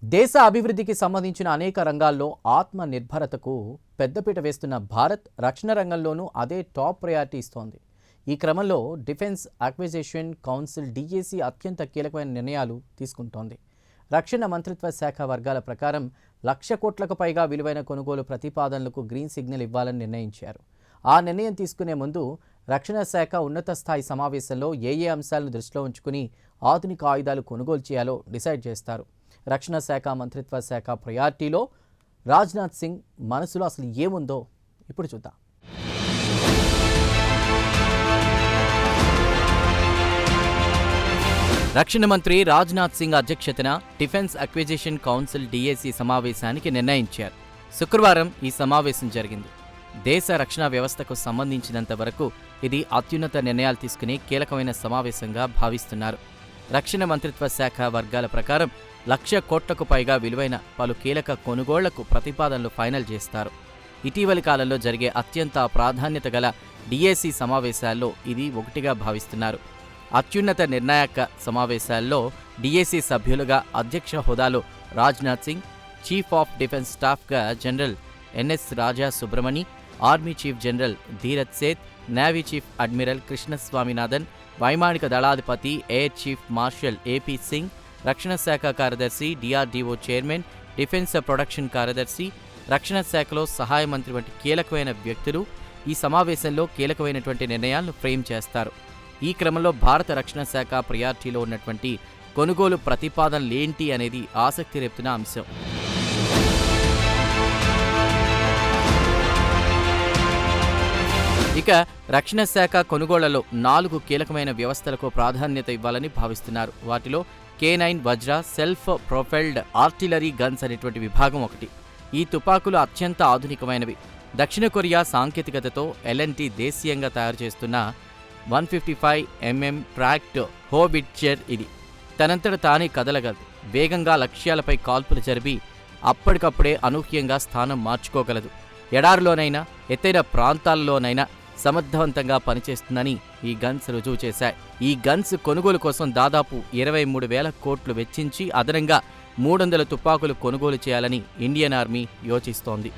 దేశ అభివృద్ధికి సంబంధించిన అనేక రంగాల్లో ఆత్మ నిర్భరతకు పెద్దపీట వేస్తున్న భారత్ రక్షణ రంగంలోనూ అదే టాప్ ప్రయారిటీ ఇస్తోంది. ఈ క్రమంలో డిఫెన్స్ అక్విజిషన్ కౌన్సిల్ డిఏసీ అత్యంత కీలకమైన నిర్ణయాలు తీసుకుంటోంది. రక్షణ మంత్రిత్వ శాఖ వర్గాల ప్రకారం 1,00,000 కోట్లకు పైగా విలువైన కొనుగోలు ప్రతిపాదనలకు గ్రీన్ సిగ్నల్ ఇవ్వాలని నిర్ణయించారు. ఆ నిర్ణయం తీసుకునే ముందు రక్షణ శాఖ ఉన్నత స్థాయి సమావేశంలో ఏ అంశాలను దృష్టిలో ఉంచుకుని ఆధునిక ఆయుధాలు కొనుగోలు చేయాలో డిసైడ్ చేస్తారు. రక్షణ శాఖ మంత్రిత్వ శాఖ ప్రయారిటీలో రాజ్నాథ్ సింగ్ మనసులో అసలు ఏముందో ఇప్పుడు చూద్దాం. రక్షణ మంత్రి రాజ్నాథ్ సింగ్ అధ్యక్షతన డిఫెన్స్ అక్విజిషన్ కౌన్సిల్ డిఏసీ సమావేశానికి నిర్ణయించారు. శుక్రవారం ఈ సమావేశం జరిగింది. దేశ రక్షణ వ్యవస్థకు సంబంధించినంత వరకు ఇది అత్యున్నత నిర్ణయాలు తీసుకునే కీలకమైన సమావేశంగా భావిస్తున్నారు. రక్షణ మంత్రిత్వ శాఖ వర్గాల ప్రకారం 1,00,000 కోట్లకు పైగా విలువైన పలు కీలక కొనుగోళ్లకు ప్రతిపాదనలు ఫైనల్ చేస్తారు. ఇటీవలి కాలంలో జరిగే అత్యంత ప్రాధాన్యత గల డిఏసీ సమావేశాల్లో ఇది ఒకటిగా భావిస్తున్నారు. అత్యున్నత నిర్ణాయక సమావేశాల్లో డిఏసీ సభ్యులుగా అధ్యక్ష హోదాలో Rajnath Singh, chief of defence స్టాఫ్గా general NS Raja Subramani, army chief general Dheeraj Seth, navy chief admiral Krishnaswaminathan, వైమానిక దళాధిపతి air chief marshal AP Singh, రక్షణ శాఖ కార్యదర్శి, డిఆర్డీఓ చైర్మన్, డిఫెన్స్ ప్రొడక్షన్ కార్యదర్శి, రక్షణ శాఖలో సహాయ మంత్రి వంటి కీలకమైన వ్యక్తులు ఈ సమావేశంలో కీలకమైనటువంటి నిర్ణయాలను ఫ్రేమ్ చేస్తారు. ఈ క్రమంలో భారత రక్షణ శాఖ ప్రయారిటీలో ఉన్నటువంటి కొనుగోలు ప్రతిపాదనలేంటి అనేది ఆసక్తి రేపుతున్న అంశం. ఇక రక్షణ శాఖ కొనుగోళ్లలో 4 కీలకమైన వ్యవస్థలకు ప్రాధాన్యత ఇవ్వాలని భావిస్తున్నారు. వాటిలో K9 వజ్ర సెల్ఫ్ ప్రొపెల్డ్ ఆర్టిలరీ గన్స్ అనేటువంటి విభాగం ఒకటి. ఈ తుపాకులు అత్యంత ఆధునికమైనవి. దక్షిణ కొరియా సాంకేతికతతో LNT దేశీయంగా తయారు చేస్తున్న 155mm ట్రాక్డ్ హోబిట్చర్ ఇది. తనంతట తానే కదలగలదు. వేగంగా లక్ష్యాలపై కాల్పులు జరిపి అప్పటికప్పుడే అనూహ్యంగా స్థానం మార్చుకోగలదు. ఎడారిలోనైనా ఎత్తైన ప్రాంతాల్లోనైనా సమర్థవంతంగా పనిచేస్తుందని ఈ గన్స్ రుజువు చేశాయి. ఈ గన్స్ కొనుగోలు కోసం దాదాపు 23,000 కోట్లు వెచ్చించి అదనంగా 300 తుపాకులు కొనుగోలు చేయాలని ఇండియన్ ఆర్మీ యోచిస్తోంది.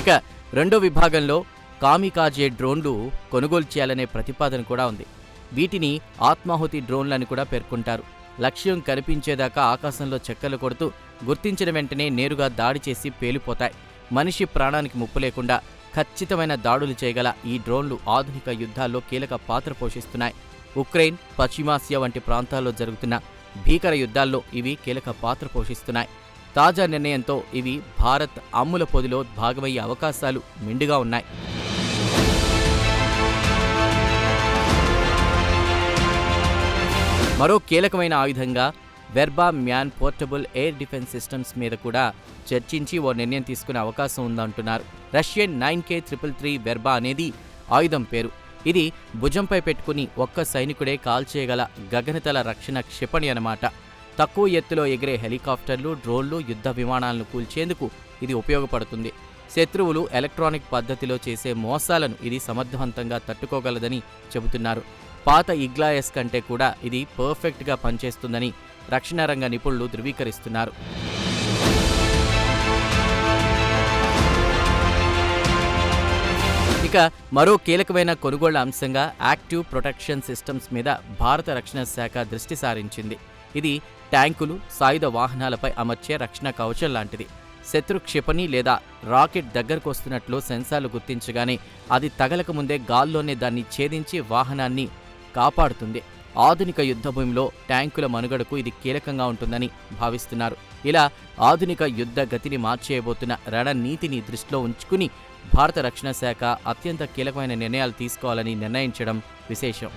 ఇక రెండో విభాగంలో కామికాజే డ్రోన్లు కొనుగోలు చేయాలనే ప్రతిపాదన కూడా ఉంది. వీటిని ఆత్మాహుతి డ్రోన్లని కూడా పేర్కొంటారు. లక్ష్యం కనిపించేదాకా ఆకాశంలో చెక్కలు కొడుతూ గుర్తించిన వెంటనే నేరుగా దాడి చేసి పేలిపోతాయి. మనిషి ప్రాణానికి ముప్పు లేకుండా ఖచ్చితమైన దాడులు చేయగల ఈ డ్రోన్లు ఆధునిక యుద్ధాల్లో కీలక పాత్ర పోషిస్తున్నాయి. ఉక్రెయిన్, పశ్చిమాసియా వంటి ప్రాంతాల్లో జరుగుతున్న భీకర యుద్ధాల్లో ఇవి కీలక పాత్ర పోషిస్తున్నాయి. తాజా నిర్ణయంతో ఇవి భారత్ అమ్ముల పొదిలో భాగమయ్యే అవకాశాలు మెండుగా ఉన్నాయి. మరో కీలకమైన ఆయుధంగా Verba man portable air defence systems మీద కూడా చర్చించి ఓ నిర్ణయం తీసుకునే అవకాశం ఉందంటున్నారు. రష్యన్ 9K333 వెర్బా అనేది ఆయుధం పేరు. ఇది భుజంపై పెట్టుకుని ఒక్క సైనికుడే కాల్చేయగల గగనతల రక్షణ క్షిపణి అన్నమాట. తక్కువ ఎత్తులో ఎగిరే హెలికాప్టర్లు, డ్రోన్లు, యుద్ధ విమానాలను కూల్చేందుకు ఇది ఉపయోగపడుతుంది. శత్రువులు ఎలక్ట్రానిక్ పద్ధతిలో చేసే మోసాలను ఇది సమర్థవంతంగా తట్టుకోగలదని చెబుతున్నారు. పాత ఇగ్లాయస్ కంటే కూడా ఇది పర్ఫెక్ట్గా పనిచేస్తుందని రక్షణ రంగ నిపుణులు ధృవీకరిస్తున్నారు. ఇక మరో కీలకమైన కొనుగోళ్ల అంశంగా యాక్టివ్ ప్రొటెక్షన్ సిస్టమ్స్ మీద భారత రక్షణ శాఖ దృష్టి సారించింది. ఇది ట్యాంకులు, సాయుధ వాహనాలపై అమర్చే రక్షణ కవచం లాంటిది. శత్రు క్షిపణి లేదా రాకెట్ దగ్గరకు వస్తున్నట్లు సెన్సార్లు గుర్తించగానే అది తగలకముందే గాల్లోనే దాన్ని ఛేదించి వాహనాన్ని కాపాడుతుంది. ఆధునిక యుద్ధభూమిలో ట్యాంకుల మనుగడకు ఇది కీలకంగా ఉంటుందని భావిస్తున్నారు. ఇలా ఆధునిక యుద్ధ గతిని మార్చేయబోతున్న రణనీతిని దృష్టిలో ఉంచుకుని భారత రక్షణ శాఖ అత్యంత కీలకమైన నిర్ణయాలు తీసుకోవాలని నిర్ణయించడం విశేషం.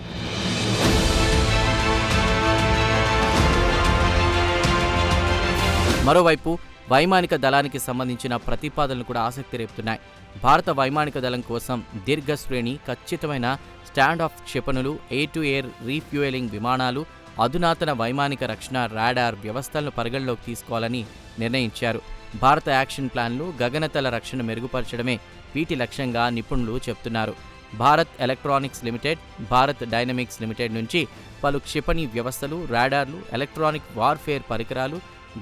మరోవైపు వైమానిక దళానికి సంబంధించిన ప్రతిపాదనలు కూడా ఆసక్తి రేపుతున్నాయి. భారత వైమానిక దళం కోసం దీర్ఘశ్రేణి ఖచ్చితమైన స్టాండ్ ఆఫ్ క్షిపణులు, ఎయిర్ టు ఎయిర్ రీఫ్యూయలింగ్ విమానాలు, అధునాతన వైమానిక రక్షణ రాడార్ వ్యవస్థలను పరిగణలోకి తీసుకోవాలని నిర్ణయించారు. భారత యాక్షన్ ప్లాన్లు గగనతల రక్షణ మెరుగుపరచడమే వీటి లక్ష్యంగా నిపుణులు చెబుతున్నారు. Bharat electronics limited, Bharat dynamics limited నుంచి పలు క్షిపణి వ్యవస్థలు, రాడార్లు, ఎలక్ట్రానిక్ వార్ఫేర్ పరికరాలు,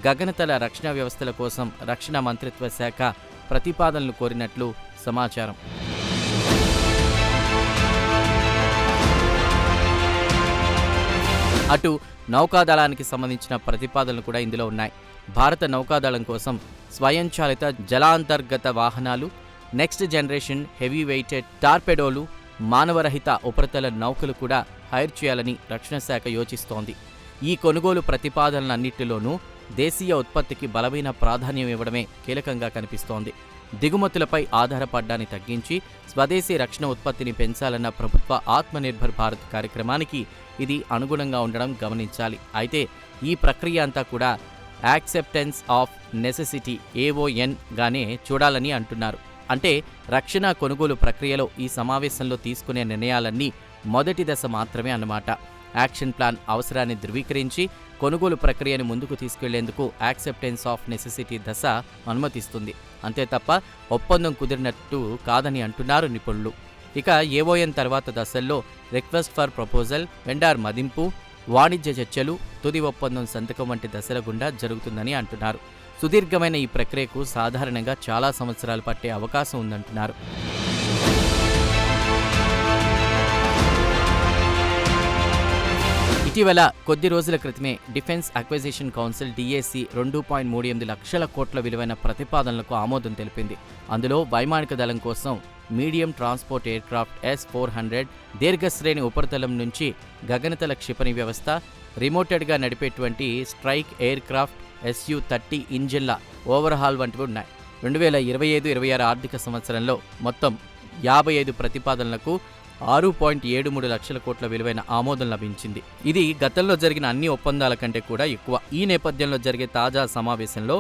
గగనతల రక్షణ వ్యవస్థల కోసం రక్షణ మంత్రిత్వ శాఖ ప్రతిపాదనలు కోరినట్లు సమాచారం. అటు నౌకాదళానికి సంబంధించిన ప్రతిపాదనలు కూడా ఇందులో ఉన్నాయి. భారత నౌకాదళం కోసం స్వయంచాలిత జలాంతర్గత వాహనాలు, నెక్స్ట్ జనరేషన్ హెవీ వెయిటెడ్ టార్పెడోలు, మానవరహిత ఉపరితల నౌకలు కూడా హైర్ చేయాలని రక్షణ శాఖ యోచిస్తోంది. ఈ కొనుగోలు ప్రతిపాదనలన్నింటిలోనూ దేశీయ ఉత్పత్తికి బలమైన ప్రాధాన్యం ఇవ్వడమే కీలకంగా కనిపిస్తోంది. దిగుమతులపై ఆధారపడ్డాన్ని తగ్గించి స్వదేశీ రక్షణ ఉత్పత్తిని పెంచాలన్న ప్రభుత్వ ఆత్మనిర్భర్ భారత్ కార్యక్రమానికి ఇది అనుగుణంగా ఉండడం గమనించాలి. అయితే ఈ ప్రక్రియ అంతా కూడా యాక్సెప్టెన్స్ ఆఫ్ నెసెసిటీ AON గానే చూడాలని అంటున్నారు. అంటే రక్షణ కొనుగోలు ప్రక్రియలో ఈ సమావేశంలో తీసుకునే నిర్ణయాలన్నీ మొదటి దశ మాత్రమే అన్నమాట. యాక్షన్ ప్లాన్ అవసరాన్ని ధృవీకరించి కొనుగోలు ప్రక్రియను ముందుకు తీసుకెళ్లేందుకు యాక్సెప్టెన్స్ ఆఫ్ నెసెసిటీ దశ అనుమతిస్తుంది. అంతే తప్ప ఒప్పందం కుదిరినట్టు కాదని అంటున్నారు నిపుణులు. ఇక AON తర్వాత దశల్లో రిక్వెస్ట్ ఫర్ ప్రపోజల్, వెండార్ మదింపు, వాణిజ్య చర్చలు, తుది ఒప్పందం సంతకం వంటి దశల గుండా జరుగుతుందని అంటున్నారు. సుదీర్ఘమైన ఈ ప్రక్రియకు సాధారణంగా చాలా సంవత్సరాలు పట్టే అవకాశం ఉందంటున్నారు. ఇటీవల కొద్ది రోజుల క్రితమే డిఫెన్స్ అక్విజిషన్ కౌన్సిల్ DAC 2.38 లక్షల కోట్ల విలువైన ప్రతిపాదనలకు ఆమోదం తెలిపింది. అందులో వైమానిక దళం కోసం మీడియం ట్రాన్స్పోర్ట్ ఎయిర్క్రాఫ్ట్ S-400, దీర్ఘశ్రేణి ఉపరితలం నుంచి గగనతల క్షిపణి వ్యవస్థ, రిమోటెడ్గా నడిపేటువంటి స్ట్రైక్ ఎయిర్క్రాఫ్ట్ Su-30 ఇంజిన్ల ఓవర్హాల్ వంటివి ఉన్నాయి. 2025-26 ఆర్థిక సంవత్సరంలో మొత్తం 55 ప్రతిపాదనలకు 6.73 లక్షల కోట్ల విలువైన ఆమోదం లభించింది. ఇది గతంలో జరిగిన అన్ని ఒప్పందాల కంటే కూడా ఎక్కువ. ఈ నేపథ్యంలో జరిగే తాజా సమావేశంలో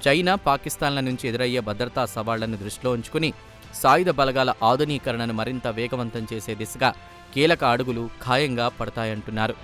చైనా, పాకిస్తాన్ల నుంచి ఎదురయ్యే భద్రతా సవాళ్లను దృష్టిలో ఉంచుకుని సాయుధ బలగాల ఆధునీకరణను మరింత వేగవంతం చేసే దిశగా కీలక అడుగులు ఖాయంగా పడతాయంటున్నారు.